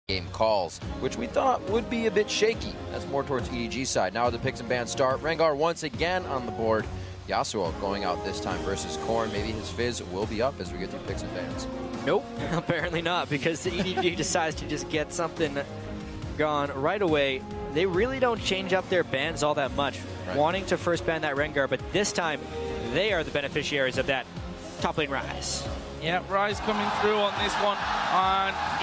game calls, which we thought would be a bit shaky. That's more towards EDG side. Now the picks and bans start. Rengar once again on the board. Yasuo going out this time versus Korn. Maybe his fizz will be up as we get through picks and bans. Nope, apparently not, because the EDG decides to just get something gone right away. They really don't change up their bans all that much, wanting to first ban that Rengar, but this time they are the beneficiaries of that top lane Rise. Yeah, Rise coming through on this one.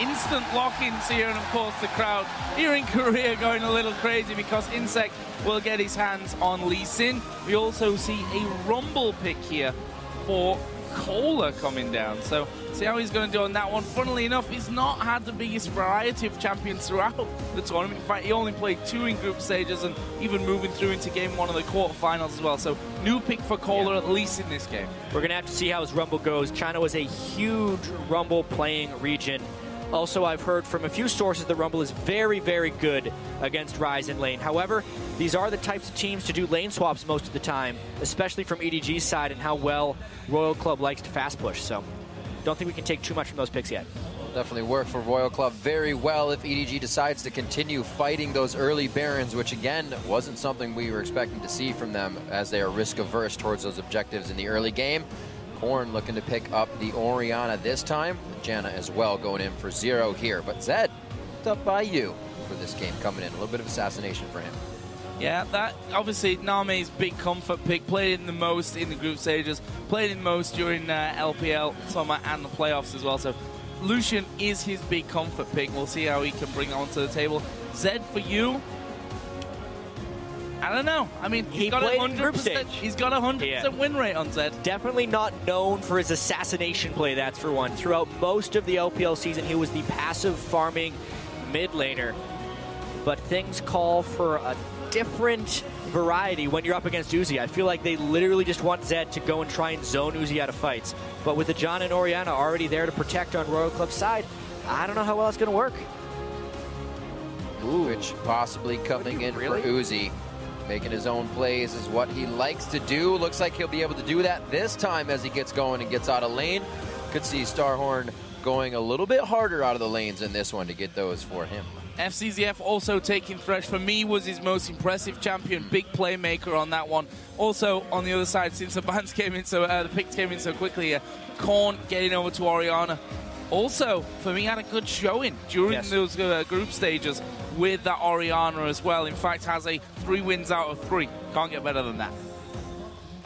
Instant lock-ins here, and of course the crowd here in Korea going a little crazy because Insect will get his hands on Lee Sin. We also see a Rumble pick here for Kohler coming down. So see how he's going to do on that one. Funnily enough, he's not had the biggest variety of champions throughout the tournament. In fact, he only played 2 in group stages and even moving through into game 1 of the quarterfinals as well. So new pick for Kohler, at least in this game. We're going to have to see how his Rumble goes. China was a huge Rumble playing region. Also, I've heard from a few sources that Rumble is very, very good against Rise in lane. However, these are the types of teams to do lane swaps most of the time, especially from EDG's side and how well Royal Club likes to fast push. So, don't think we can take too much from those picks yet. Definitely work for Royal Club very well if EDG decides to continue fighting those early Barons, which again wasn't something we were expecting to see from them as they are risk averse towards those objectives in the early game. Korn looking to pick up the Orianna this time. Janna as well going in for 0 here. But Zed, up by you for this game coming in. A little bit of assassination for him. Yeah, that obviously Name's big comfort pick. Played in the most in the group stages. Played in most during LPL, summer, and the playoffs as well. So Lucian is his big comfort pick. We'll see how he can bring it onto the table. Zed for you. I don't know. I mean, he's got a 100%. He's got a 100% win rate on Zed. Definitely not known for his assassination play. That's for one. Throughout most of the LPL season, he was the passive farming mid laner. But things call for a different variety when you're up against Uzi. I feel like they literally just want Zed to go and try and zone Uzi out of fights. But with the John and Orianna already there to protect on Royal Club's side, I don't know how well it's going to work. Ooh. Which possibly coming in for Uzi. Making his own plays is what he likes to do. Looks like he'll be able to do that this time as he gets going and gets out of lane. Could see Starhorn going a little bit harder out of the lanes in this one to get those for him. FCZF also taking Thresh. For me, was his most impressive champion. Big playmaker on that one. Also, on the other side, since the bans came in the picks came in so quickly here, Korn getting over to Orianna. Also, for me, had a good showing during those group stages with that Orianna as well. In fact, has a 3 wins out of 3. Can't get better than that.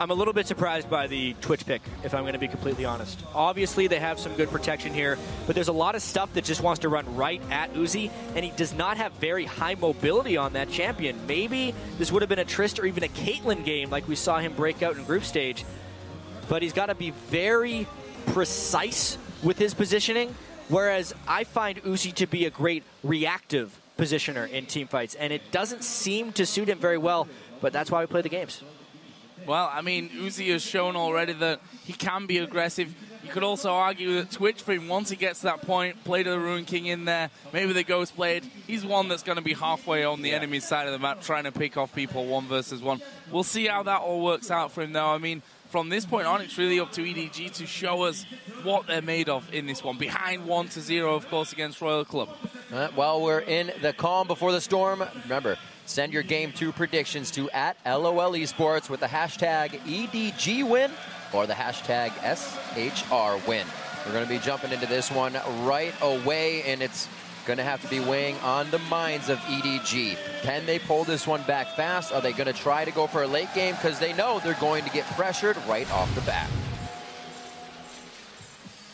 I'm a little bit surprised by the Twitch pick, if I'm going to be completely honest. Obviously, they have some good protection here, but there's a lot of stuff that just wants to run right at Uzi, and he does not have very high mobility on that champion. Maybe this would have been a Trist or even a Caitlyn game like we saw him break out in group stage, but he's got to be very precise with his positioning, whereas I find Uzi to be a great reactive positioner in team fights, and it doesn't seem to suit him very well, but that's why we play the games. Well, I mean, Uzi has shown already that he can be aggressive. You could also argue that Twitch for him, once he gets to that point, play to the Ruin King in there, maybe the Ghost Blade, he's one that's going to be halfway on the enemy's side of the map trying to pick off people 1 versus 1. We'll see how that all works out for him, though. I mean, from this point on, it's really up to EDG to show us what they're made of in this one. Behind 1-0, of course, against Royal Club. While we're in the calm before the storm, remember, send your Game 2 predictions to @LOL Esports with the hashtag EDGWin or the hashtag SHR win. We're going to be jumping into this one right away, and it's going to have to be weighing on the minds of EDG. Can they pull this one back fast? Are they going to try to go for a late game? Because they know they're going to get pressured right off the bat.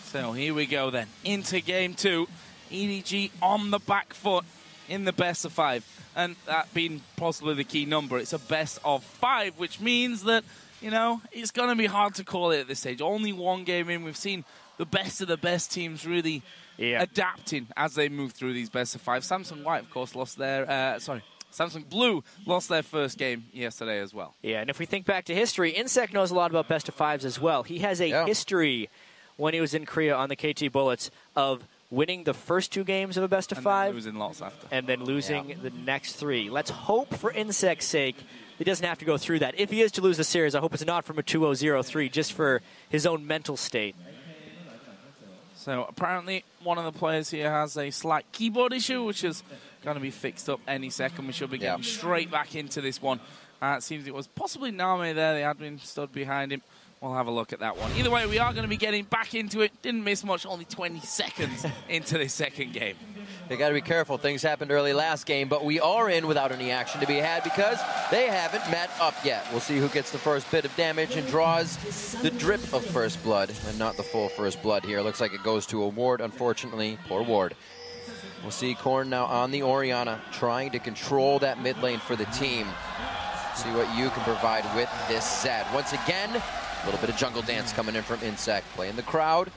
So here we go then. Into Game 2. EDG on the back foot in the best of 5. And that being possibly the key number. It's a best of 5, which means that, you know, it's going to be hard to call it at this stage. Only 1 game in. We've seen the best of the best teams really adapting as they move through these best of 5. Samsung White, of course, lost their... Samsung Blue lost their first game yesterday as well. Yeah, and if we think back to history, Insect knows a lot about best of 5s as well. He has a history when he was in Korea on the KT Bullets of winning the first 2 games of a best of 5. Losing lots after. And then losing the next 3. Let's hope for Insect's sake he doesn't have to go through that. If he is to lose the series, I hope it's not from a 2-0-0-3, just for his own mental state. So apparently one of the players here has a slight keyboard issue, which is going to be fixed up any second. We should be getting straight back into this one. It seems it was possibly Name there. The admin stood behind him. We'll have a look at that one. Either way, we are going to be getting back into it. Didn't miss much, only 20 seconds into this second game. They got to be careful. Things happened early last game, but we are in without any action to be had because they haven't met up yet. We'll see who gets the first bit of damage and draws the drip of first blood, and not the full first blood here. Looks like it goes to a Ward, unfortunately. Poor Ward. We'll see Korn now on the Orianna, trying to control that mid lane for the team. See what you can provide with this Zed. Once again, a little bit of jungle dance coming in from Insect, playing the crowd.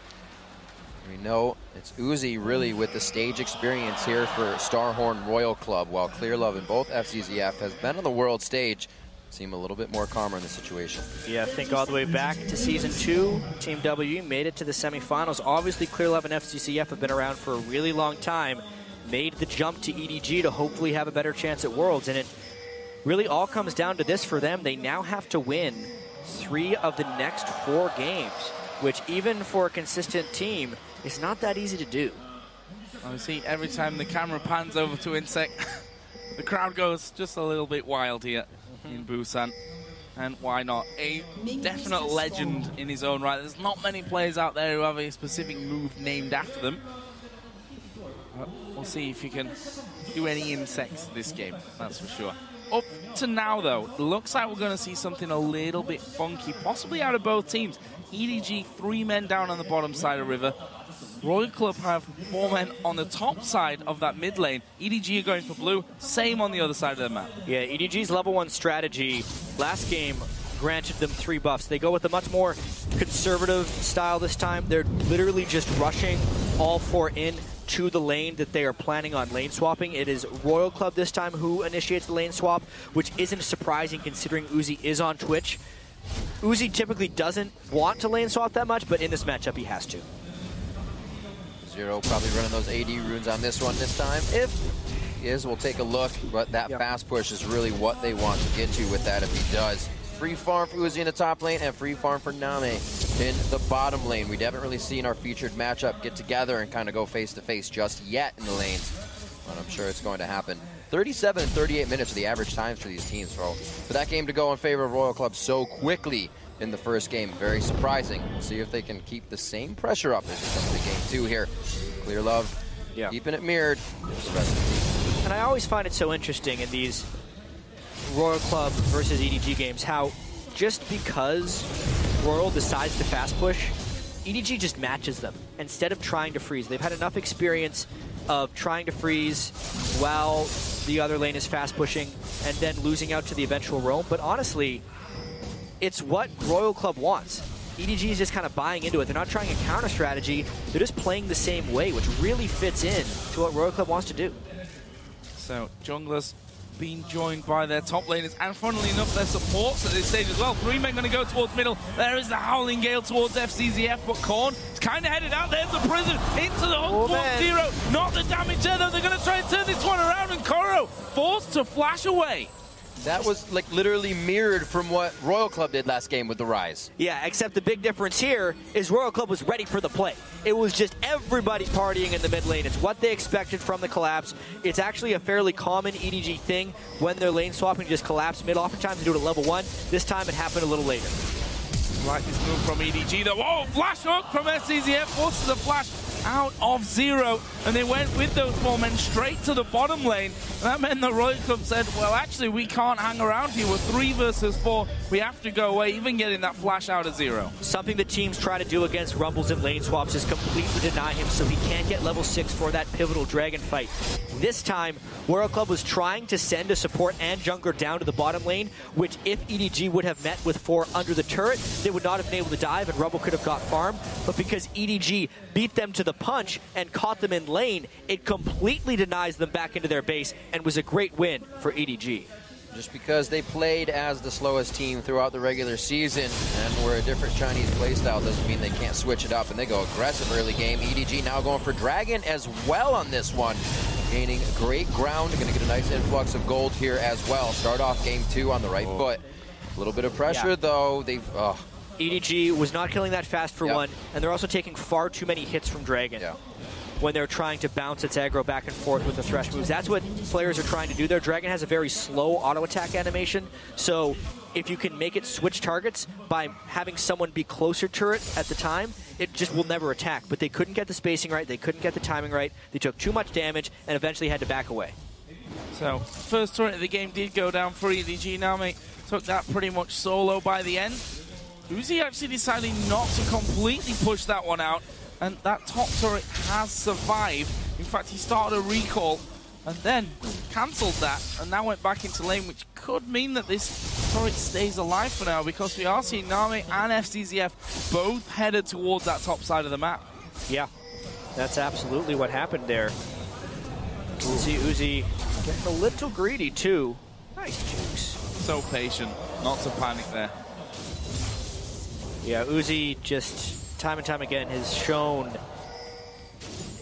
We know it's Uzi really with the stage experience here for Starhorn Royal Club, while Clearlove in both FCZF has been on the world stage. Seem a little bit more calmer in the situation. Yeah, think all the way back to Season 2, Team W made it to the semifinals. Obviously, Clearlove and FCZF have been around for a really long time, made the jump to EDG to hopefully have a better chance at Worlds, and it really all comes down to this for them. They now have to win 3 of the next 4 games, which even for a consistent team, is not that easy to do. I see every time the camera pans over to Insect, the crowd goes just a little bit wild here in Busan. And why not? A definite legend in his own right. There's not many players out there who have a specific move named after them. But we'll see if you can do any Insects this game, that's for sure. Up to now, though, it looks like we're going to see something a little bit funky, possibly out of both teams. EDG, 3 men down on the bottom side of River. Royal Club have 4 men on the top side of that mid lane. EDG are going for blue, same on the other side of the map. Yeah, EDG's level 1 strategy last game granted them 3 buffs. They go with a much more conservative style this time. They're literally just rushing all 4 in to the lane that they are planning on lane swapping. It is Royal Club this time who initiates the lane swap, which isn't surprising considering Uzi is on Twitch. Uzi typically doesn't want to lane swap that much, but in this matchup he has to. Zero probably running those AD runes on this one this time. If he is, we'll take a look, but that fast push is really what they want to get to with that if he does. Free farm for Uzi in the top lane and free farm for Name in the bottom lane. We haven't really seen our featured matchup get together and kind of go face-to-face just yet in the lanes, but I'm sure it's going to happen. 37 and 38 minutes are the average times for these teams, for that game to go in favor of Royal Club so quickly in the first game. Very surprising. We'll see if they can keep the same pressure up as we come to game 2 here. Clearlove keeping it mirrored. There's the rest of the team. And I always find it so interesting in these Royal Club versus EDG games how just because Royal decides to fast push, EDG just matches them instead of trying to freeze. They've had enough experience of trying to freeze while the other lane is fast pushing and then losing out to the eventual roam. But honestly, it's what Royal Club wants. EDG is just kind of buying into it. They're not trying a counter strategy. They're just playing the same way, which really fits in to what Royal Club wants to do. So junglers being joined by their top laners and funnily enough their supports at this stage as well. 3 men going to go towards middle. There is the Howling Gale towards FCZF, but Korn is kind of headed out. There's the prison into the hook for Zero. Not the damage there though. They're going to try and turn this one around, and Koro forced to flash away. That was like literally mirrored from what Royal Club did last game with the Rise. Yeah, except the big difference here is Royal Club was ready for the play. It was just everybody partying in the mid lane. It's what they expected from the collapse. It's actually a fairly common EDG thing when they're lane swapping, just collapse mid. Oftentimes they do it at level 1. This time it happened a little later. Like this move from EDG though. Whoa, flash hook from SCZF, forces the flash out of Zero, and they went with those 4 men straight to the bottom lane. And that meant the Royal Club said, well, actually, we can't hang around here. We're 3 versus 4. We have to go away, even getting that flash out of Zero. Something that teams try to do against Rumbles and lane swaps is completely deny him so he can't get level 6 for that pivotal dragon fight. This time, Royal Club was trying to send a support and jungler down to the bottom lane, which if EDG would have met with 4 under the turret, they would not have been able to dive and Rumble could have got farm. But because EDG beat them to the punch and caught them in lane, it completely denies them back into their base and was a great win for EDG. Just because they played as the slowest team throughout the regular season and were a different Chinese playstyle doesn't mean they can't switch it up, and they go aggressive early game. EDG now going for Dragon as well on this one. Gaining great ground, going to get a nice influx of gold here as well. Start off game 2 on the right foot. A little bit of pressure though. They've EDG was not killing that fast for one, and they're also taking far too many hits from Dragon when they're trying to bounce its aggro back and forth with the Thresh moves. That's what players are trying to do there. Dragon has a very slow auto-attack animation, so if you can make it switch targets by having someone be closer to it at the time, it just will never attack. But they couldn't get the spacing right, they couldn't get the timing right, they took too much damage, and eventually had to back away. So, first turret of the game did go down for EDG. Name took that pretty much solo by the end. Uzi actually decided not to completely push that one out, and that top turret has survived. In fact, he started a recall and then cancelled that and now went back into lane, which could mean that this turret stays alive for now, because we are seeing Name and FCZF both headed towards that top side of the map. Yeah, that's absolutely what happened there. Uzi getting a little greedy too. Nice jukes. So patient, not to panic there. Yeah, Uzi just time and time again has shown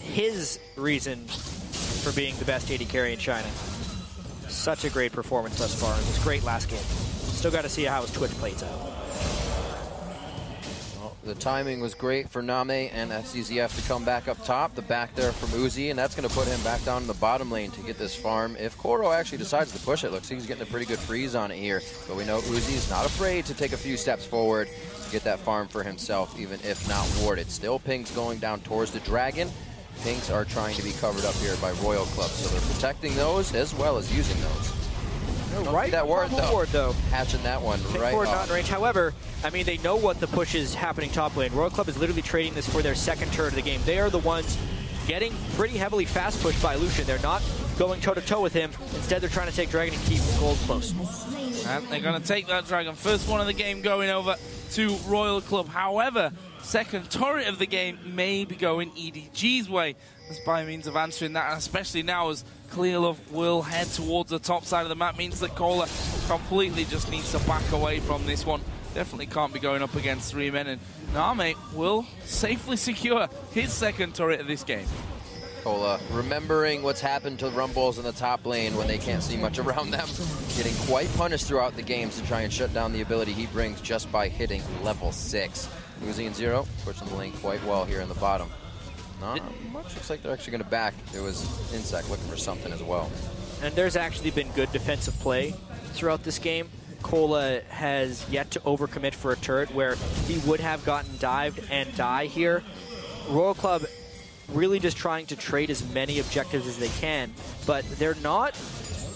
his reason for being the best AD carry in China. Such a great performance thus far. It was great last game. Still got to see how his Twitch plays out. Well, the timing was great for Name and FCZF to come back up top. The back there from Uzi, and that's going to put him back down in the bottom lane to get this farm. If Koro actually decides to push it, looks like he's getting a pretty good freeze on it here. But we know Uzi's not afraid to take a few steps forward to get that farm for himself, even if not warded. Still pings going down towards the Dragon. Pinks are trying to be covered up here by Royal Club, so they're protecting those as well as using those. Right, that word though. Hatching that one right forward, off. not in range. However, I mean, they know what the push is happening top lane. Royal Club is literally trading this for their second turret of the game. They are the ones getting pretty heavily fast pushed by Lucian. They're not going toe-to-toe with him. Instead, they're trying to take Dragon and keep Gold close. And they're going to take that Dragon. First one of the game going over to Royal Club. However, second turret of the game may be going EDG's way, as by means of answering that, and especially now as Clearlove will head towards the top side of the map, means that Cola completely just needs to back away from this one. Definitely can't be going up against three men, and Name will safely secure his second turret of this game. Cola, remembering what's happened to Rumbles in the top lane when they can't see much around them, getting quite punished throughout the games to try and shut down the ability he brings just by hitting level 6. Uzi and Zero pushing the lane quite well here in the bottom. Not much. Looks like they're actually going to back. There was Insect looking for something as well. And there's actually been good defensive play throughout this game. Cola has yet to overcommit for a turret where he would have gotten dived and die here. Royal Club really just trying to trade as many objectives as they can, but they're not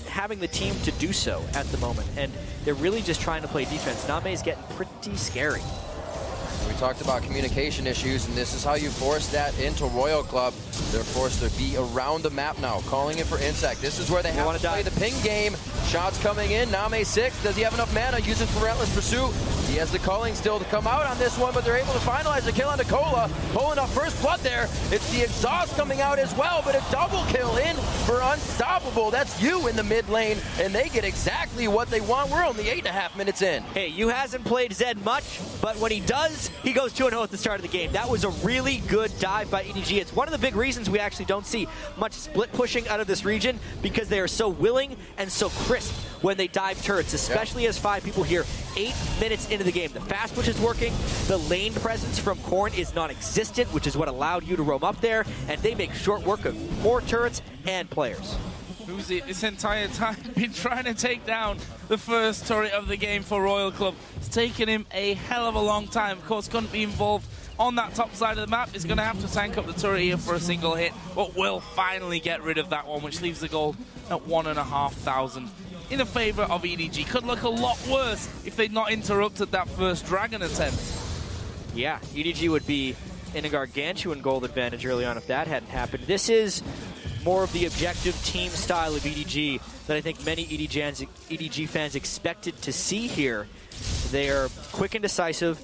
having the team to do so at the moment, and they're really just trying to play defense. Name is getting pretty scary. We talked about communication issues, and this is how you force that into Royal Club. They're forced to be around the map now, calling it for Insect. This is where they have to play the ping game. Shots coming in. Name 6. Does he have enough mana? Uses for Relentless Pursuit. He has the calling still to come out on this one, but they're able to finalize the kill on Cola. Pulling up first blood there. It's the exhaust coming out as well, but a double kill in for Unstoppable. That's you in the mid lane, and they get exactly what they want. We're only 8.5 minutes in. Hey, you hasn't played Zed much, but when he does, he goes 2-0 at the start of the game. That was a really good dive by EDG. It's one of the big reasons we actually don't see much split pushing out of this region, because they are so willing and so crisp when they dive turrets, especially as 5 people here 8 minutes into the game. The fast push is working. The lane presence from Korn is non-existent, which is what allowed you to roam up there, and they make short work of more turrets and players. Uzi this entire time been trying to take down the first turret of the game for Royal Club. It's taken him a hell of a long time. Of course, couldn't be involved on that top side of the map. He's going to have to tank up the turret here for a single hit, but will finally get rid of that one, which leaves the gold at 1,500 in the favor of EDG. Could look a lot worse if they'd not interrupted that first Dragon attempt. Yeah, EDG would be in a gargantuan gold advantage early on if that hadn't happened. This is more of the objective team style of EDG that I think many EDG fans expected to see here. They're quick and decisive.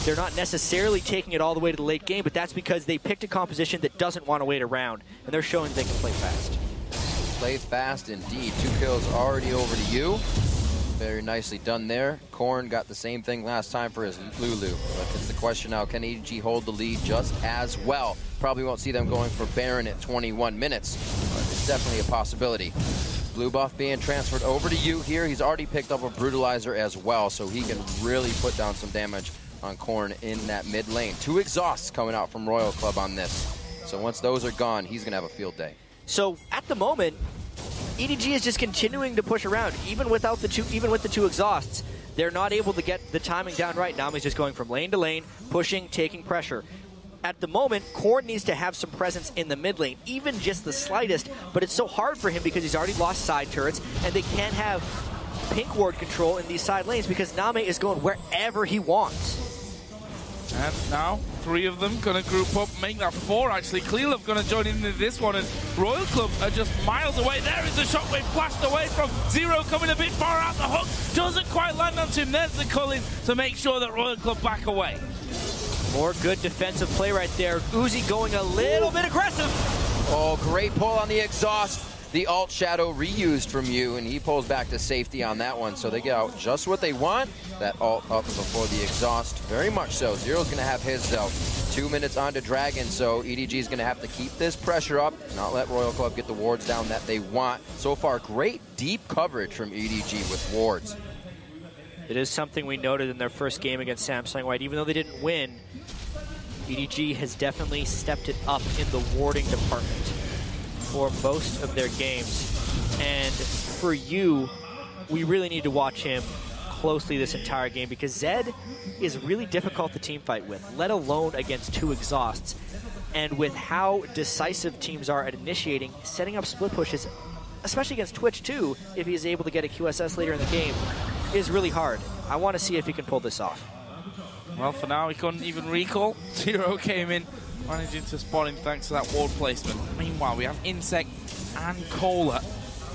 They're not necessarily taking it all the way to the late game, but that's because they picked a composition that doesn't want to wait around, and they're showing they can play fast. Play fast indeed. 2 kills already over to you. Very nicely done there. Korn got the same thing last time for his Lulu. But it's the question now, can EDG hold the lead just as well? Probably won't see them going for Baron at 21 minutes, but it's definitely a possibility. Blue buff being transferred over to you here. He's already picked up a Brutalizer as well, so he can really put down some damage on Corn in that mid lane. 2 exhausts coming out from Royal Club on this. So once those are gone, he's going to have a field day. So at the moment, EDG is just continuing to push around. Even with the 2 exhausts, they're not able to get the timing down right. Nami's just going from lane to lane, pushing, taking pressure. At the moment, Corn needs to have some presence in the mid lane, even just the slightest, but it's so hard for him because he's already lost side turrets, and they can't have pink ward control in these side lanes because Name is going wherever he wants. And now, 3 of them going to group up, make that 4 actually. Clearlove going to join into this one, and Royal Club are just miles away. There is the shockwave flashed away from Zero, coming a bit far out. The hook doesn't quite land onto him. There's the culling to make sure that Royal Club back away. More good defensive play right there. Uzi going a little bit aggressive. Oh, great pull on the exhaust. The alt shadow reused from you, and he pulls back to safety on that one. So they get out just what they want. That alt up before the exhaust. Very much so. Zero's going to have his, though. 2 minutes on to Dragon, so EDG is going to have to keep this pressure up, not let Royal Club get the wards down that they want. So far, great deep coverage from EDG with wards. It is something we noted in their first game against Samsung White. Even though they didn't win, EDG has definitely stepped it up in the warding department for most of their games. And for you, we really need to watch him closely this entire game because Zed is really difficult to team fight with, let alone against 2 exhausts. And with how decisive teams are at initiating, setting up split pushes, especially against Twitch too, if he's able to get a QSS later in the game, is really hard. I want to see if he can pull this off. Well, for now, he couldn't even recall. Zero came in, managing to spot him thanks to that ward placement. Meanwhile, we have Insect and Cola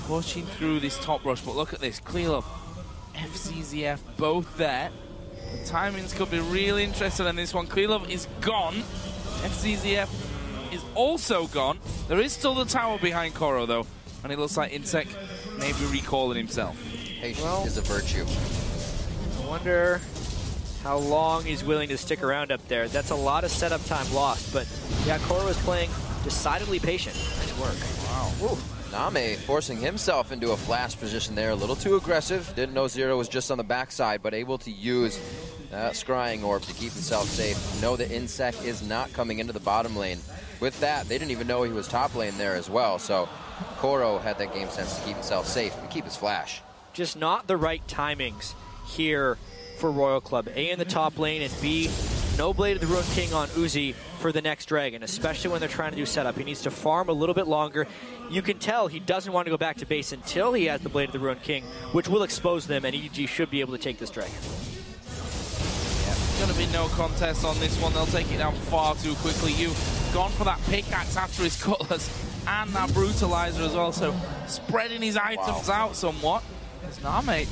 pushing through this top rush. But look at this, Clearlove, FCZF, both there. The timings could be really interesting in this one. Clearlove is gone. FCZF is also gone. There is still the tower behind Koro, though. And it looks like Insect may be recalling himself. Patience is a virtue. I wonder how long he's willing to stick around up there. That's a lot of setup time lost, but yeah, Koro is playing decidedly patient. Nice work. Wow. Ooh. Name forcing himself into a flash position there, a little too aggressive. Didn't know Zero was just on the backside, but able to use that scrying orb to keep himself safe. Know that Insect is not coming into the bottom lane. With that, they didn't even know he was top lane there as well, so Koro had that game sense to keep himself safe and keep his flash. Just not the right timings here for Royal Club. A in the top lane, and B, no Blade of the Ruined King on Uzi for the next Dragon, especially when they're trying to do setup. He needs to farm a little bit longer. You can tell he doesn't want to go back to base until he has the Blade of the Ruined King, which will expose them, and EDG should be able to take this Dragon. Yeah, going to be no contest on this one. They'll take it down far too quickly. You've gone for that pickaxe after his cutlass and that brutalizer as well, so spreading his items out somewhat. It's Name.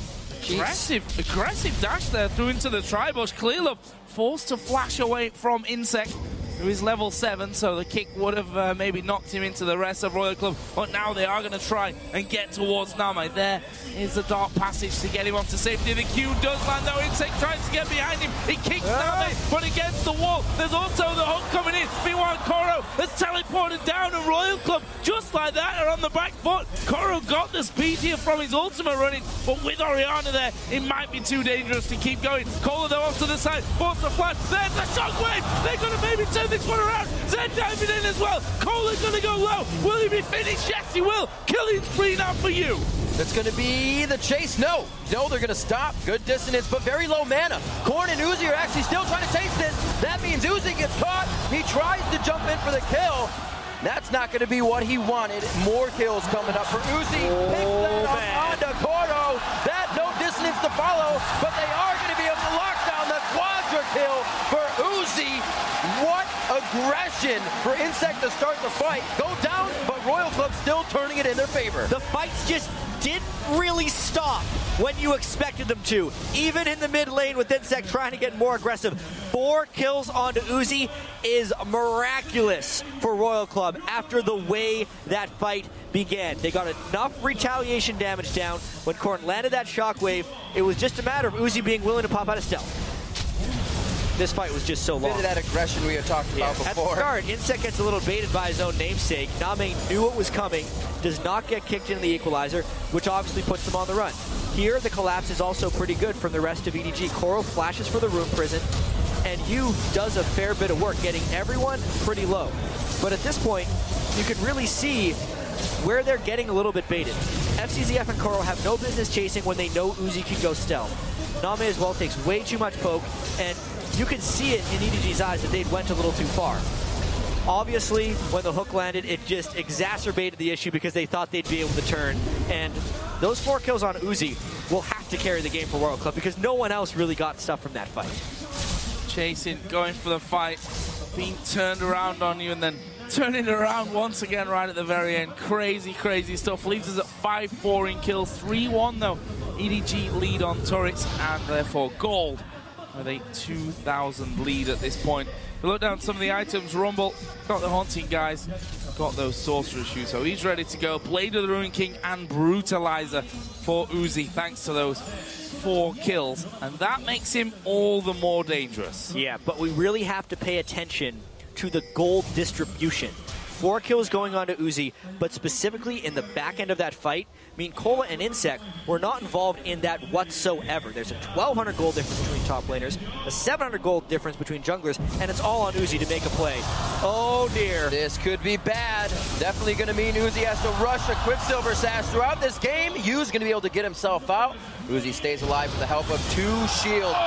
Aggressive dash there through into the tri-bush. Clearlove forced to flash away from Insect, who is level 7, so the kick would have maybe knocked him into the rest of Royal Club, but now they are going to try and get towards Name. There is the dark passage to get him onto safety. The Q does land, though. Insect tries to get behind him. He kicks Name, but against the wall. There's also the hook coming in. Meanwhile, Koro has teleported down, and Royal Club, just like that, are on the back foot. Koro got the speed here from his ultimate running, but with Orianna there, it might be too dangerous to keep going. Cola, though, off to the side, forced the flash. There's the shockwave. They're going to maybe turn this one around. Zed diving in as well. Cola's going to go low. Will he be finished? Yes, he will. Killing spree now for you. That's going to be the chase. No, they're going to stop. Good dissonance, but very low mana. Corn and Uzi are actually still trying to chase this. That means Uzi gets caught. He tries to jump in for the kill. That's not going to be what he wanted. More kills coming up for Uzi. Picks that up onto Koro. That no dissonance to follow, but they are going to be able to lock down the quadra kill for Uzi. What aggression for Insect to start the fight. Go down, but Royal Club still turning it in their favor. The fights just didn't really stop when you expected them to. Even in the mid lane with Insect trying to get more aggressive. 4 kills onto Uzi is miraculous for Royal Club after the way that fight began. They got enough retaliation damage down. When Corn landed that shockwave, it was just a matter of Uzi being willing to pop out of stealth. This fight was just so long. Bit of that aggression we had talked about before. At the start, Insect gets a little baited by his own namesake. Name knew it was coming, does not get kicked into the equalizer, which obviously puts them on the run. Here, the collapse is also pretty good from the rest of EDG. Koro flashes for the Rune Prison. and Yu does a fair bit of work getting everyone pretty low. But at this point, you can really see where they're getting a little bit baited. FCZF and Koro have no business chasing when they know Uzi can go stealth. Name as well takes way too much poke, and you can see it in EDG's eyes that they'd went a little too far. Obviously, when the hook landed, it just exacerbated the issue because they thought they'd be able to turn. And those 4 kills on Uzi will have to carry the game for Royal Club because no one else really got stuff from that fight. Chasing, going for the fight, being turned around on you and then turning it around once again right at the very end. Crazy, crazy stuff. Leaves us at 5-4 in kills. 3-1 though. EDG lead on turrets and therefore gold with a 2,000 lead at this point. If you look down some of the items, Rumble got the Haunting guys, got those Sorcerer shoes, so he's ready to go. Blade of the Ruin King and Brutalizer for Uzi, thanks to those 4 kills, and that makes him all the more dangerous. Yeah, but we really have to pay attention to the gold distribution. 4 kills going on to Uzi, but specifically in the back end of that fight, I mean, Cola and Insect were not involved in that whatsoever. There's a 1,200 gold difference between top laners, a 700 gold difference between junglers, and it's all on Uzi to make a play. Oh dear. This could be bad. Definitely going to mean Uzi has to rush a Quicksilver Sash throughout this game. Yu's going to be able to get himself out. Uzi stays alive with the help of 2 shields.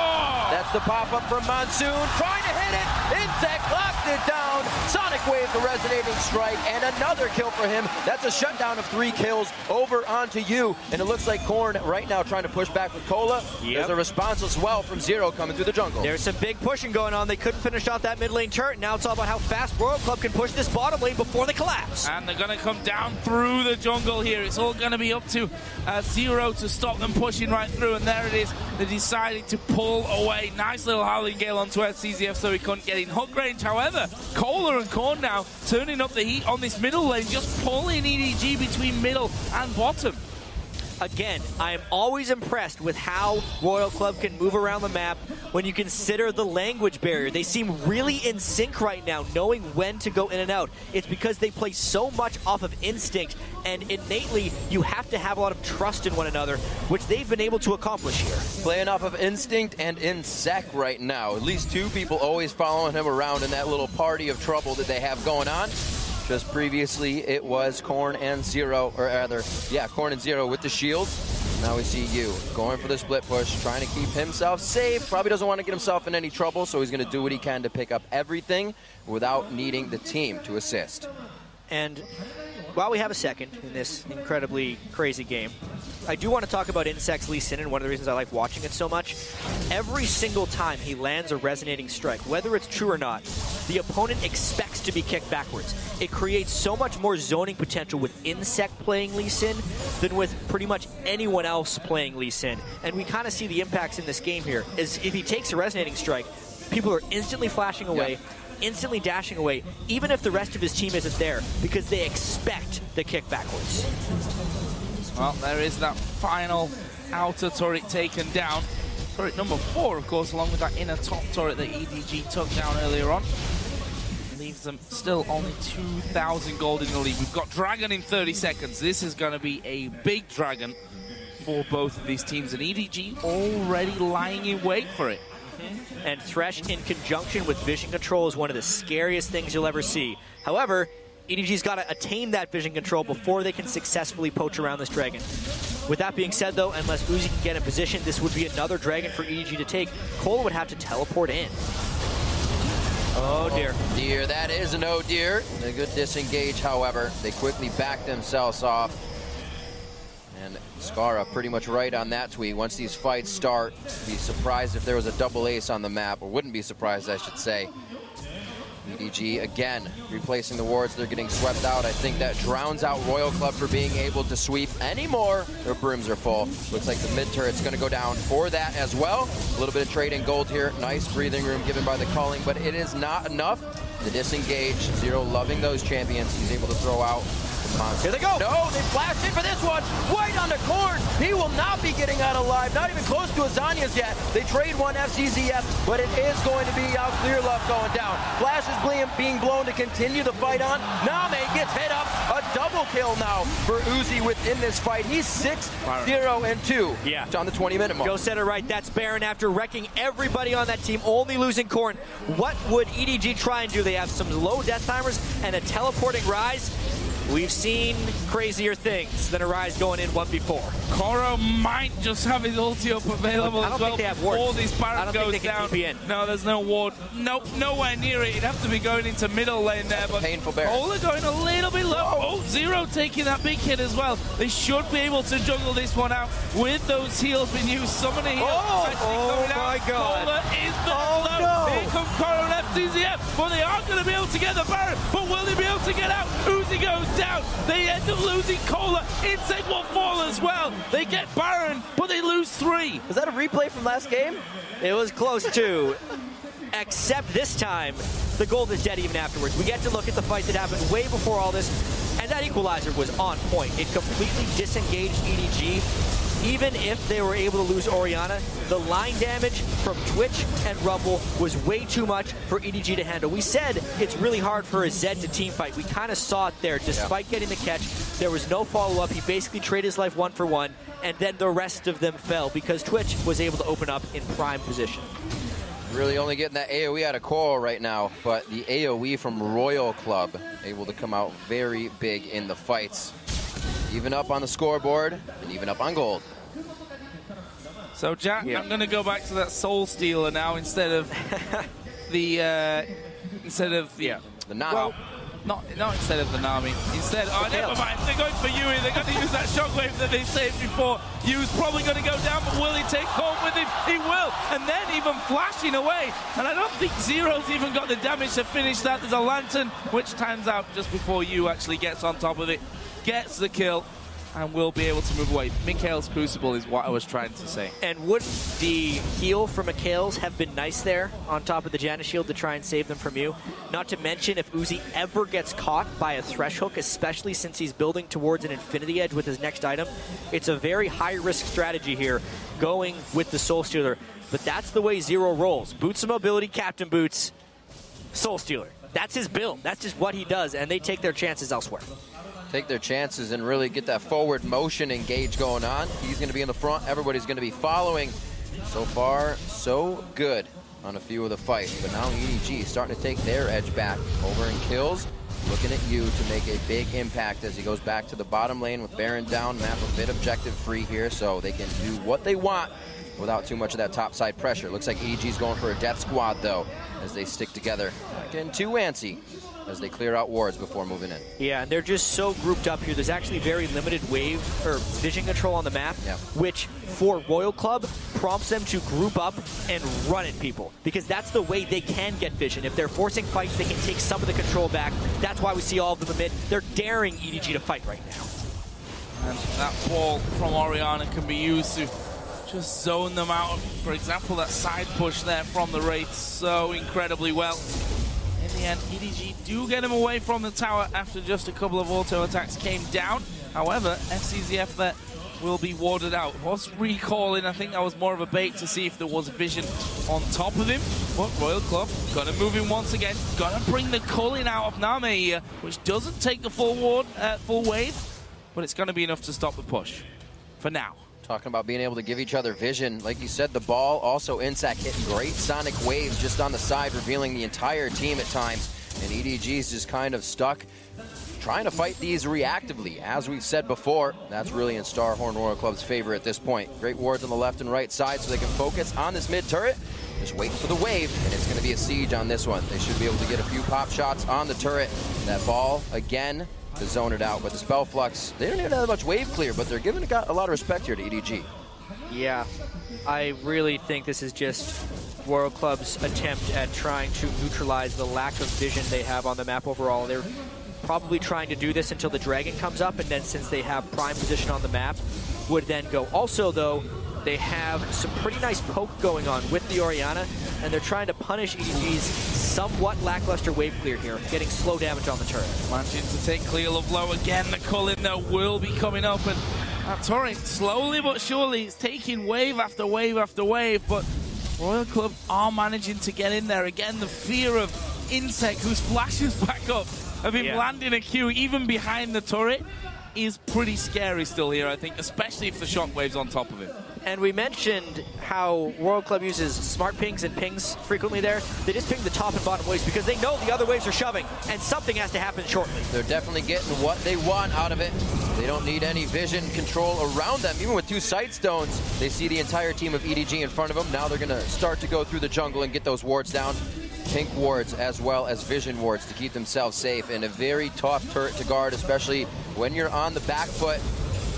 That's the pop-up from Monsoon. Trying to hit it. Insect locked it down. Sonic Wave, the resonating strike, and another kill for him. That's a shutdown of 3 kills over onto Yu. And it looks like Korn right now trying to push back with Cola. Yep. There's a response as well from Zero coming through the jungle. There's some big pushing going on. They couldn't finish off that mid lane turret. Now it's all about how fast Royal Club can push this bottom lane before they collapse. And they're going to come down through the jungle here. It's all going to be up to Zero to stop them pushing right through. And there it is. They decided to pull away. Nice little Howling Gale onto FCZF so he couldn't get in hook range. However, Cola and Korn now turning up the heat on this middle lane, just pulling EDG between middle and bottom. Again, I am always impressed with how Royal Club can move around the map when you consider the language barrier. They seem really in sync right now, knowing when to go in and out. It's because they play so much off of instinct, and innately, you have to have a lot of trust in one another, which they've been able to accomplish here. Playing off of instinct and in sec right now. At least 2 people always following him around in that little party of trouble that they have going on. Just previously, it was Korn and Zero, or rather, yeah, Korn and Zero with the shield. Now we see Yu going for the split push, trying to keep himself safe. Probably doesn't want to get himself in any trouble, so he's going to do what he can to pick up everything without needing the team to assist. And while we have a second in this incredibly crazy game, I do want to talk about Insect's Lee Sin, and one of the reasons I like watching it so much. Every single time he lands a resonating strike, whether it's true or not, the opponent expects to be kicked backwards. It creates so much more zoning potential with Insect playing Lee Sin than with pretty much anyone else playing Lee Sin. And we kind of see the impacts in this game here, is if he takes a resonating strike, people are instantly flashing away, instantly dashing away, even if the rest of his team isn't there, because they expect the kick backwards. Well, there is that final outer turret taken down. Turret number 4, of course, along with that inner top turret that EDG took down earlier on. Leaves them still only 2,000 gold in the lead. We've got Dragon in 30 seconds. This is going to be a big Dragon for both of these teams, and EDG already lying in wait for it. And Thresh in conjunction with Vision Control is one of the scariest things you'll ever see. However, EDG's got to attain that Vision Control before they can successfully poach around this Dragon. With that being said, though, unless Uzi can get in position, this would be another Dragon for EDG to take. Cola would have to teleport in. Oh, dear. Oh, dear. That is an oh, dear. A good disengage, however. They quickly back themselves off. And Skara pretty much right on that tweet. Once these fights start, be surprised if there was a double ace on the map, or wouldn't be surprised, I should say. EDG, again, replacing the wards. They're getting swept out. I think that drowns out Royal Club for being able to sweep anymore. Their brooms are full. Looks like the mid-turret's going to go down for that as well. A little bit of trading gold here. Nice breathing room given by the calling, but it is not enough. The disengage. Zero loving those champions. He's able to throw out the monster. Here they go. No, they flashed in for this one. Right on the Korn. He will not be getting out alive. Not even close to Azania's yet. They trade one FCZF, but it is going to be out clear left going down. Flash is being blown to continue the fight on. Name gets hit up. A double kill now for Uzi within this fight. He's 6-0-2 on the 20-minute mark. Joe said it right. That's Baron after wrecking everybody on that team, only losing Corn. What would EDG try and do? They have some low death timers and a teleporting Rise. We've seen crazier things than a Rise going in 1v4. Koro might just have his ulti up available as well before this Baron goes down. No, there's no ward. Nope, nowhere near it. He'd have to be going into middle lane there. But painful Baron. Ola going a little bit low. Oh, Zero taking that big hit as well. They should be able to juggle this one out with those heals being used. Summoning heal. Oh my God. Ola is the low. Here comes Koro and FTZF. But they aren't going to be able to get the Baron. But will they be able to get out? Uzi goes down. They end up losing Cola. Insect will fall as well. They get Baron, but they lose 3. Is that a replay from last game? It was close to. Except this time, the gold is dead even afterwards. We get to look at the fight that happened way before all this, and that equalizer was on point. It completely disengaged EDG. Even if they were able to lose Orianna, the line damage from Twitch and Rumble was way too much for EDG to handle. We said it's really hard for a Zed to team fight. We kind of saw it there. Despite getting the catch, there was no follow-up. He basically traded his life 1 for 1, and then the rest of them fell because Twitch was able to open up in prime position. Really only getting that AoE out of Coral right now, but the AoE from Royal Club able to come out very big in the fights. Even up on the scoreboard, and even up on gold. So, Jack, I'm going to go back to that Soul Stealer now instead of the the Nami. Well, not instead of the Nami. Instead, oh, never mind. They're going for Yui. They're going to use that shockwave that they saved before. Yui's probably going to go down, but will he take home with him? He will. And then even flashing away. And I don't think Zero's even got the damage to finish that. There's a lantern, which times out just before Yu actually gets on top of it. Gets the kill and will be able to move away. Mikhail's Crucible is what I was trying to say. And wouldn't the heal from Mikhail's have been nice there on top of the Janus shield to try and save them from you? Not to mention if Uzi ever gets caught by a Thresh hook, especially since he's building towards an Infinity Edge with his next item, it's a very high-risk strategy here going with the Soul Stealer. But that's the way Zero rolls. Boots of mobility, Captain Boots, Soul Stealer. That's his build. That's just what he does, and they take their chances elsewhere. Take their chances and really get that forward motion engage going on. He's going to be in the front. Everybody's going to be following. So far, so good on a few of the fights. But now EDG starting to take their edge back over in kills. Looking at you to make a big impact as he goes back to the bottom lane with Baron down. Map a bit objective free here so they can do what they want without too much of that topside pressure. Looks like EDG's going for a death squad though as they stick together. Getting too antsy as they clear out wards before moving in. Yeah, and they're just so grouped up here. There's actually very limited wave or vision control on the map, which for Royal Club prompts them to group up and run at people because that's the way they can get vision. If they're forcing fights, they can take some of the control back. That's why we see all of them amid. They're daring EDG to fight right now. And that ball from Orianna can be used to just zone them out. For example, that side push there from the Wraith so incredibly well. In the end, EDG do get him away from the tower after just a couple of auto attacks came down. However, FCZF there will be warded out. Was recalling, I think that was more of a bait to see if there was vision on top of him. But Royal Club gonna move him once again. Gonna bring the culling out of Name here, which doesn't take the full wave, but it's gonna be enough to stop the push for now. Talking about being able to give each other vision. Like you said, the ball, also Insac hitting great sonic waves just on the side, revealing the entire team at times. And EDG's just kind of stuck trying to fight these reactively. As we've said before, that's really in Starhorn Royal Club's favor at this point. Great wards on the left and right side so they can focus on this mid turret. Just wait for the wave, and it's going to be a siege on this one. They should be able to get a few pop shots on the turret. That ball, again, to zone it out. But the Spell Flux, they don't even have much wave clear, but they're giving a lot of respect here to EDG. Yeah, I really think this is just Royal Club's attempt at trying to neutralize the lack of vision they have on the map overall. They're probably trying to do this until the Dragon comes up, and then since they have prime position on the map, would then go. Also, though, they have some pretty nice poke going on with the Orianna, and they're trying to punish EDG's somewhat lackluster wave clear here, getting slow damage on the turret. Managing to take clear of low again. The culling though will be coming up, and that turret slowly but surely is taking wave after wave after wave, but Royal Club are managing to get in there. Again, the fear of Insect, who flashes back up of him landing a Q even behind the turret is pretty scary still here, I think, especially if the shockwave's on top of him. And we mentioned how Royal Club uses smart pings and pings frequently there. They just ping the top and bottom waves because they know the other waves are shoving, and something has to happen shortly. They're definitely getting what they want out of it. They don't need any vision control around them. Even with 2 sight stones, they see the entire team of EDG in front of them. Now they're going to start to go through the jungle and get those wards down. Pink wards as well as vision wards to keep themselves safe, and a very tough turret to guard, especially when you're on the back foot.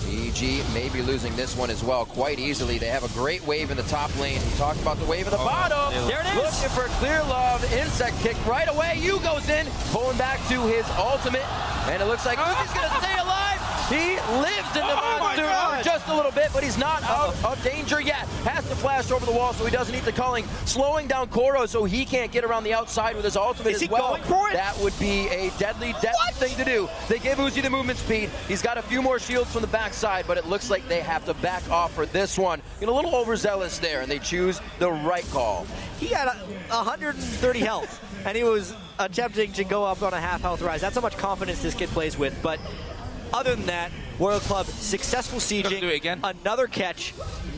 EDG may be losing this one as well quite easily. They have a great wave in the top lane. We talked about the wave in the bottom. There it is. Looking for clear love. Insect kick right away. Yu goes in, pulling back to his ultimate. And it looks like Uzi's going to stay alive. He lives in the monster just a little bit, but he's not out of danger yet. Has to flash over the wall so he doesn't eat the culling. Slowing down Koro so he can't get around the outside with his ultimate as well. Going for it? That would be a deadly thing to do. They give Uzi the movement speed. He's got a few more shields from the backside, but it looks like they have to back off for this one. Get a little overzealous there, and they choose the right call. He had 130 health, and he was attempting to go up on a half health rise. That's how much confidence this kid plays with, but other than that, Royal Club successful sieging. Do it again. Another catch.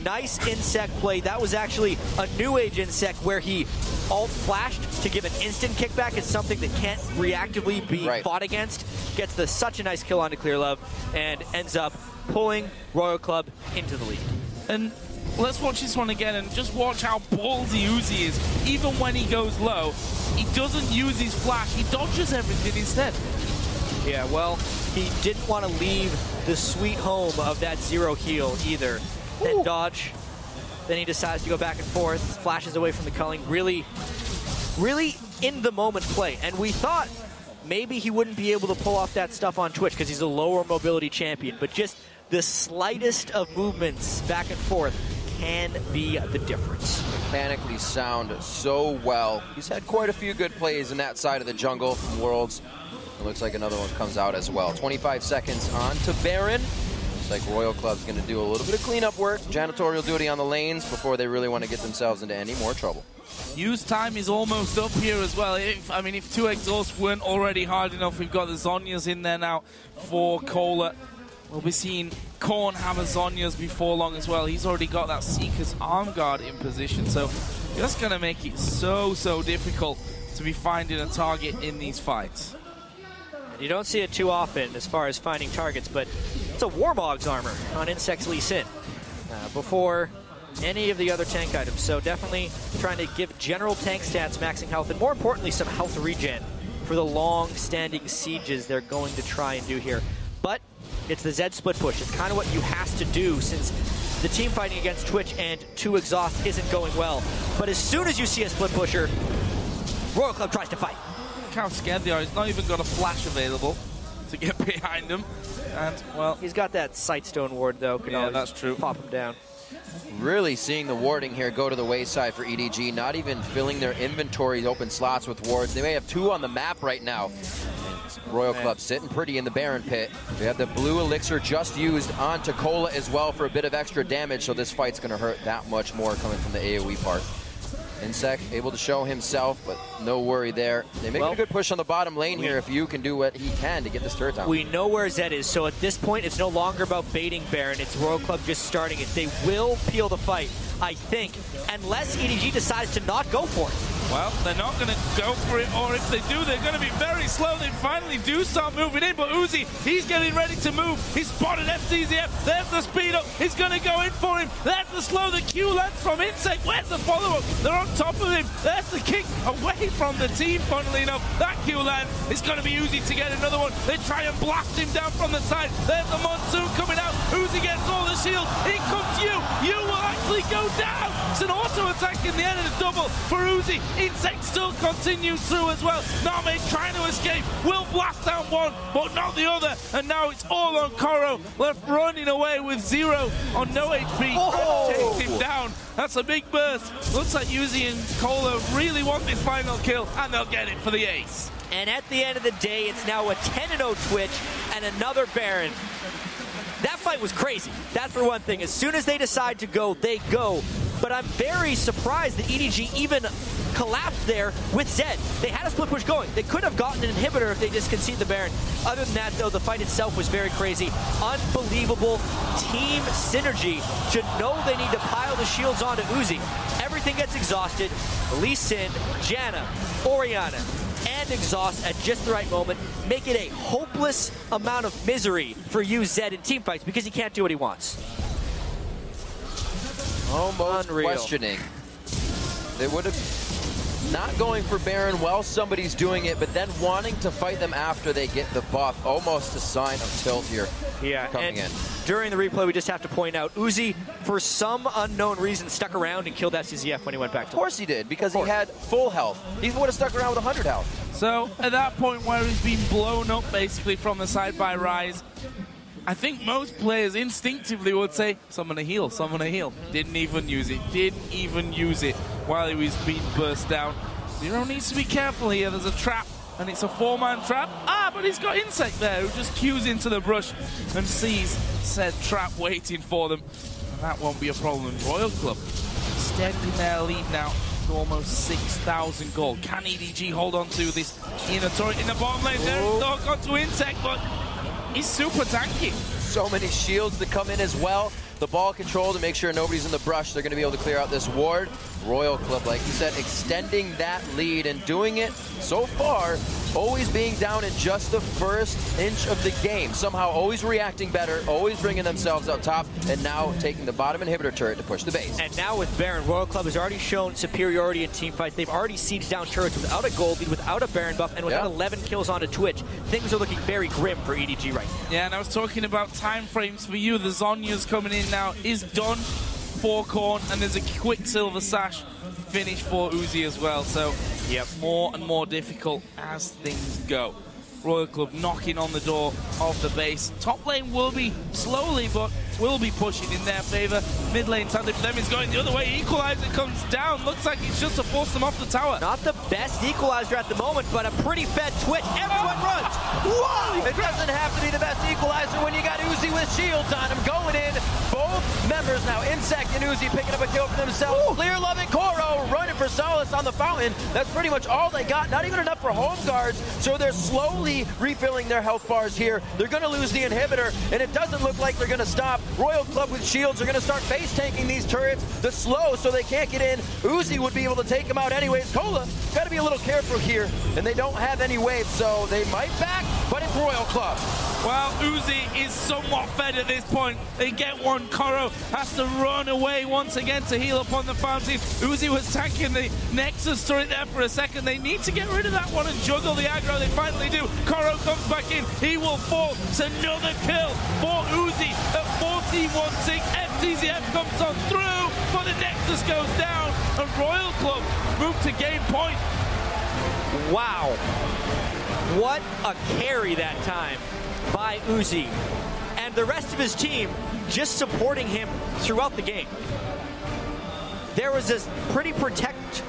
Nice insect play. That was actually a new age insect where he alt flashed to give an instant kickback. It's something that can't reactively be fought against. Gets such a nice kill onto Clear Love and ends up pulling Royal Club into the lead. And let's watch this one again and just watch how ballsy Uzi is. Even when he goes low, he doesn't use his flash. He dodges everything instead. Yeah, well, he didn't want to leave the sweet home of that 0 heal either. Then dodge. Then he decides to go back and forth, flashes away from the culling. Really in the moment play. And we thought maybe he wouldn't be able to pull off that stuff on Twitch because he's a lower mobility champion. But just the slightest of movements back and forth can be the difference. Mechanically sound so well. He's had quite a few good plays in that side of the jungle from Worlds. It looks like another one comes out as well. 25 seconds on to Baron. Looks like Royal Club's going to do a little bit of cleanup work, janitorial duty on the lanes before they really want to get themselves into any more trouble. Use time is almost up here as well. If 2 exhausts weren't already hard enough, we've got the Zhonya's in there now for Cola. We'll be seeing Korn have a Zhonya's before long as well. He's already got that Seeker's arm guard in position, so that's going to make it so difficult to be finding a target in these fights. You don't see it too often as far as finding targets, but it's a Warmog's armor on Insect's Lee Sin before any of the other tank items. So definitely trying to give general tank stats, maxing health, and more importantly, some health regen for the long-standing sieges they're going to try and do here. But it's the Zed split push. It's kind of what you have to do since the team fighting against Twitch and 2 exhaust isn't going well. But as soon as you see a split pusher, Royal Club tries to fight. How scared they are. He's not even got a flash available to get behind him. And, well... He's got that Sightstone ward, though. Yeah, that's true. Pop him down. Really seeing the warding here go to the wayside for EDG, not even filling their inventory open slots with wards. They may have 2 on the map right now. Royal Club sitting pretty in the Baron pit. We have the blue elixir just used onto Cola as well for a bit of extra damage, so this fight's going to hurt that much more coming from the AoE part. Insect able to show himself, but no worry there. They make a good push on the bottom lane here if you can do what he can to get this turret down. We know where Zed is, so at this point it's no longer about baiting Baron. It's Royal Club just starting it. They will peel the fight, I think, unless EDG decides to not go for it. Well, they're not going to go for it, or if they do, they're going to be very slow. They finally do start moving in, but Uzi, he's getting ready to move. He's spotted FCZF. There's the speed up. He's going to go in for him. There's the slow, the Q length from Insect. Where's the follow-up? They're on top of him. There's the kick away from the team, funnily enough. That Q land is going to be Uzi to get another one. They try and blast him down from the side. There's the Monsoon coming out. Uzi gets all the shield. In comes you. You will actually go down. It's an auto attack in the end of the double for Uzi. Insect still continues through as well. Name trying to escape. Will blast down one, but not the other. And now it's all on Koro. Left running away with 0 on no HP. Takes him down. That's a big burst. Looks like Uzi and Cola really want this final kill, and they'll get it for the ace. And at the end of the day, it's now a 10-0 Twitch and another Baron. That fight was crazy. That's for one thing. As soon as they decide to go, they go. but I'm very surprised that EDG even collapsed there with Zed. They had a split push going. They could have gotten an inhibitor if they just conceded the Baron. Other than that, though, the fight itself was very crazy. Unbelievable team synergy to know they need to pile the shields onto Uzi. Everything gets exhausted. Lee Sin, Janna, Orianna, and exhaust at just the right moment. Make it a hopeless amount of misery for you, Zed, in team fights because he can't do what he wants. Almost Unreal. questioning. They would have not going for Baron while somebody's doing it, but then wanting to fight them after they get the buff. Almost a sign of tilt here coming in. During the replay, we just have to point out, Uzi, for some unknown reason, stuck around and killed SCZF when he went back to Of course he did, because he had full health. He would have stuck around with 100 health. So at that point where he's been blown up basically from the side by Rise, I think most players instinctively would say, someone to heal, someone to heal. Didn't even use it. Didn't even use it while he was being burst down. Zero needs to be careful here. There's a trap, and it's a 4-man trap. But he's got Insect there, who just cues into the brush and sees said trap waiting for them. And that won't be a problem. Royal Club extending their lead now to almost 6,000 gold. Can EDG hold on to this inner turret in the bottom lane? There's no got to Insect, but he's super tanky. So many shields to come in as well. The ball control to make sure nobody's in the brush. They're going to be able to clear out this ward. Royal Club, like you said, extending that lead and doing it so far, always being down in just the first inch of the game. Somehow always reacting better, always bringing themselves up top, and now taking the bottom inhibitor turret to push the base. And now with Baron, Royal Club has already shown superiority in team fights. They've already sieged down turrets without a gold lead, without a Baron buff, and without 11 kills onto Twitch. Things are looking very grim for EDG right now. Yeah, and I was talking about time frames for you. The Zhonya's coming in now is done for Korn, and there's a quick Silver Sash finish for Uzi as well. So, more and more difficult as things go. Royal Club knocking on the door of the base. Top lane will be slowly, but will be pushing in their favor. Mid lane tactic for them is going the other way. Equalizer comes down. Looks like it's just to force them off the tower. Not the best equalizer at the moment, but a pretty fed Twitch. Everyone runs. Whoa! It doesn't have to be the best equalizer when you got Uzi with shields on him going in. Both members now, Insect and Uzi, picking up a kill for themselves. Clear Love and Koro running for solace on the fountain. That's pretty much all they got. Not even enough for home guards, so they're slowly refilling their health bars here. They're going to lose the inhibitor, and it doesn't look like they're going to stop. Royal Club with shields are going to start base tanking these turrets. The slow, so they can't get in. Uzi would be able to take them out anyways. Cola got to be a little careful here, and they don't have any waves, so they might back, but it's Royal Club. Well, Uzi is somewhat fed at this point. They get one. Koro has to run away once again to heal up on the fountain. Uzi was tanking the Nexus turret there for a second. They need to get rid of that one and juggle the aggro. They finally do. Koro comes back in. He will fall. It's another kill for Uzi at 14-1-6. FTZF comes on through, but the Nexus goes down, and Royal Club move to game point. Wow. What a carry that time by Uzi. And the rest of his team just supporting him throughout the game. There was this pretty protect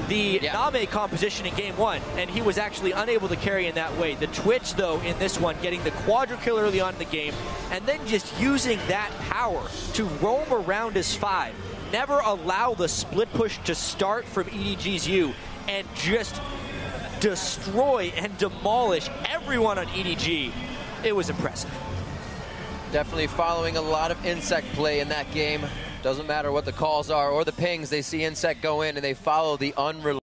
the Name composition in game one, and he was actually unable to carry in that way. The Twitch, though, in this one, getting the quadra kill early on in the game, and then just using that power to roam around as 5. Never allow the split push to start from EDG's U, and just destroy and demolish everyone on EDG. It was impressive. Definitely following a lot of Insect play in that game. Doesn't matter what the calls are or the pings, they see Insect go in and they follow the unrelenting